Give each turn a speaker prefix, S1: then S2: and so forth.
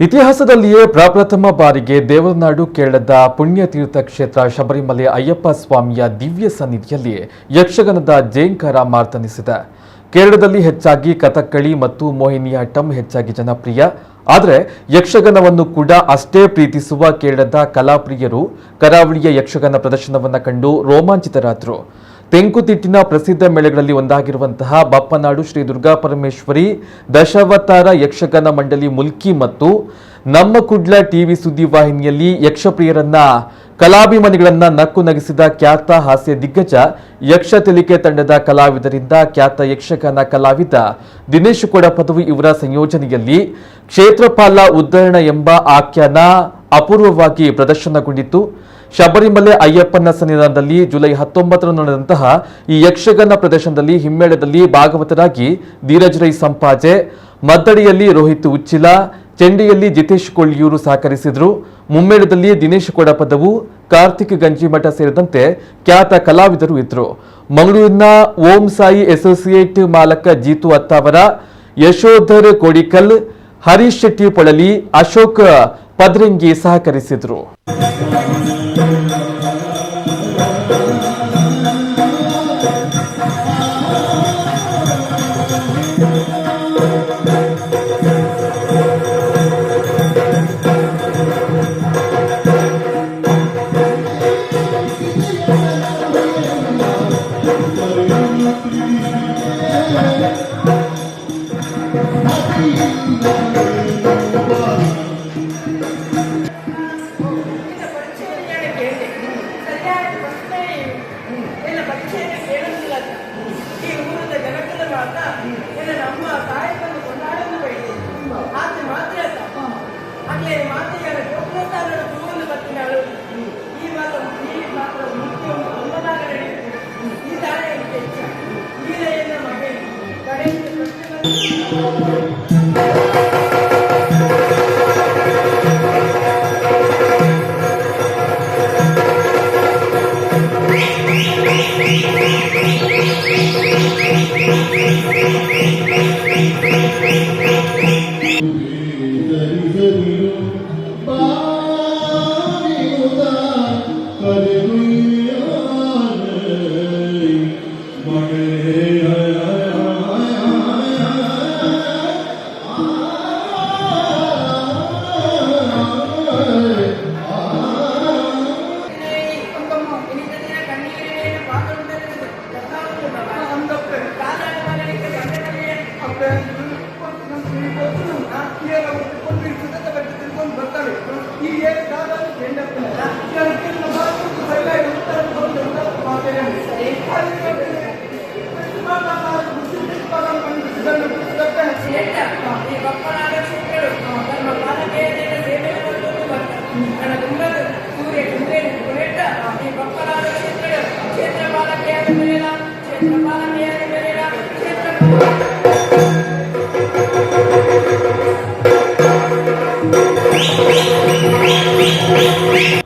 S1: ಇತಿಹಾಸದಲ್ಲಿಯೇ ಪ್ರಪ್ರಥಮ ಬಾರಿಗೆ ದೇವರನಾಡು ಕೇರಳದ ಪುಣ್ಯತೀರ್ಥ ಕ್ಷೇತ್ರ ಶಬರಿಮಲೆ ಅಯ್ಯಪ್ಪ ಸ್ವಾಮಿಯ ದಿವ್ಯ ಸನ್ನಿಧಿಯಲ್ಲಿ ಯಕ್ಷಗಾನದ ಜೇಂಕಾರ ಮಾರ್ತನಿಸಿದೆ. ಕೇರಳದಲ್ಲಿ ಹೆಚ್ಚಾಗಿ ಕಥಕ್ಕಳಿ ಮತ್ತು ಮೋಹಿನಿಯಾಟ್ಟಂ ಹೆಚ್ಚಾಗಿ ಜನಪ್ರಿಯ. ಆದರೆ ಯಕ್ಷಗಾನವನ್ನು ಕೂಡ ಅಷ್ಟೇ ಪ್ರೀತಿಸುವ ಕೇರಳದ ಕಲಾಪ್ರಿಯರು ಕರಾವಳಿಯ ಯಕ್ಷಗಾನ ಪ್ರದರ್ಶನವನ್ನು ಕಂಡು ರೋಮಾಂಚಿತರಾದರು. ತೆಂಕುತಿಟ್ಟಿನ ಪ್ರಸಿದ್ಧ ಮೇಳಗಳಲ್ಲಿ ಒಂದಾಗಿರುವಂತಹ ಬಪ್ಪನಾಡು ಶ್ರೀ ದುರ್ಗಾ ಪರಮೇಶ್ವರಿ ದಶಾವತಾರ ಯಕ್ಷಗಾನ ಮಂಡಳಿ ಮುಲ್ಕಿ ಮತ್ತು ನಮ್ಮ ಕುಡ್ಲ ಟಿವಿ ಸುದ್ದಿವಾಹಿನಿಯಲ್ಲಿ ಯಕ್ಷಪ್ರಿಯರನ್ನ ಕಲಾಭಿಮಾನಿಗಳನ್ನ ನಕ್ಕು ನಗಿಸಿದ ಖ್ಯಾತ ಹಾಸ್ಯ ದಿಗ್ಗಜ ಯಕ್ಷ ತೆಲಿಕೆ ತಂಡದ ಕಲಾವಿದರಿಂದ ಖ್ಯಾತ ಯಕ್ಷಗಾನ ಕಲಾವಿದ ದಿನೇಶ್ ಕೊಡಪದವು ಇವರ ಸಂಯೋಜನೆಯಲ್ಲಿ ಕ್ಷೇತ್ರಪಾಲ ಉದ್ಧರಣ ಎಂಬ ಆಖ್ಯಾನ ಅಪೂರ್ವವಾಗಿ ಪ್ರದರ್ಶನಗೊಂಡಿತ್ತು. ಶಬರಿಮಲೆ ಅಯ್ಯಪ್ಪನ ಸನ್ನಿಧಾನದಲ್ಲಿ ಜುಲೈ 19ರಂದು ನಡೆದಂತಹ ಈ ಯಕ್ಷಗಾನ ಪ್ರದರ್ಶನದಲ್ಲಿ ಹಿಮ್ಮೇಳದಲ್ಲಿ ಭಾಗವತರಾಗಿ ಧೀರಜ್ ರೈ ಸಂಪಾಜೆ, ಮದ್ದಡಿಯಲ್ಲಿ ರೋಹಿತ್ ಉಚ್ಚಿಲ, ಚೆಂಡಿಯಲ್ಲಿ ಜಿತೇಶ್ ಕೊಳ್ಳಿಯೂರು ಸಹಕರಿಸಿದರು. ಮುಮ್ಮೇಳದಲ್ಲಿ ದಿನೇಶ್ ಕೊಡಪದವು, ಕಾರ್ತಿಕ್ ಗಂಜಿಮಠ ಸೇರಿದಂತೆ ಖ್ಯಾತ ಕಲಾವಿದರು ಇದ್ದರು. ಮಂಗಳೂರಿನ ಓಂ ಸಾಯಿ ಅಸೋಸಿಯೇಟ್ ಮಾಲಕ ಜೀತು ಅತ್ತಾವರ, ಯಶೋಧರ್ ಕೋಡಿಕಲ್, ಹರೀಶ್ ಶೆಟ್ಟಿ ಪೊಳಲಿ, ಅಶೋಕ್ ಪದ್ರಂಗಿ ಸಹಕರಿಸಿದರು.
S2: ಈ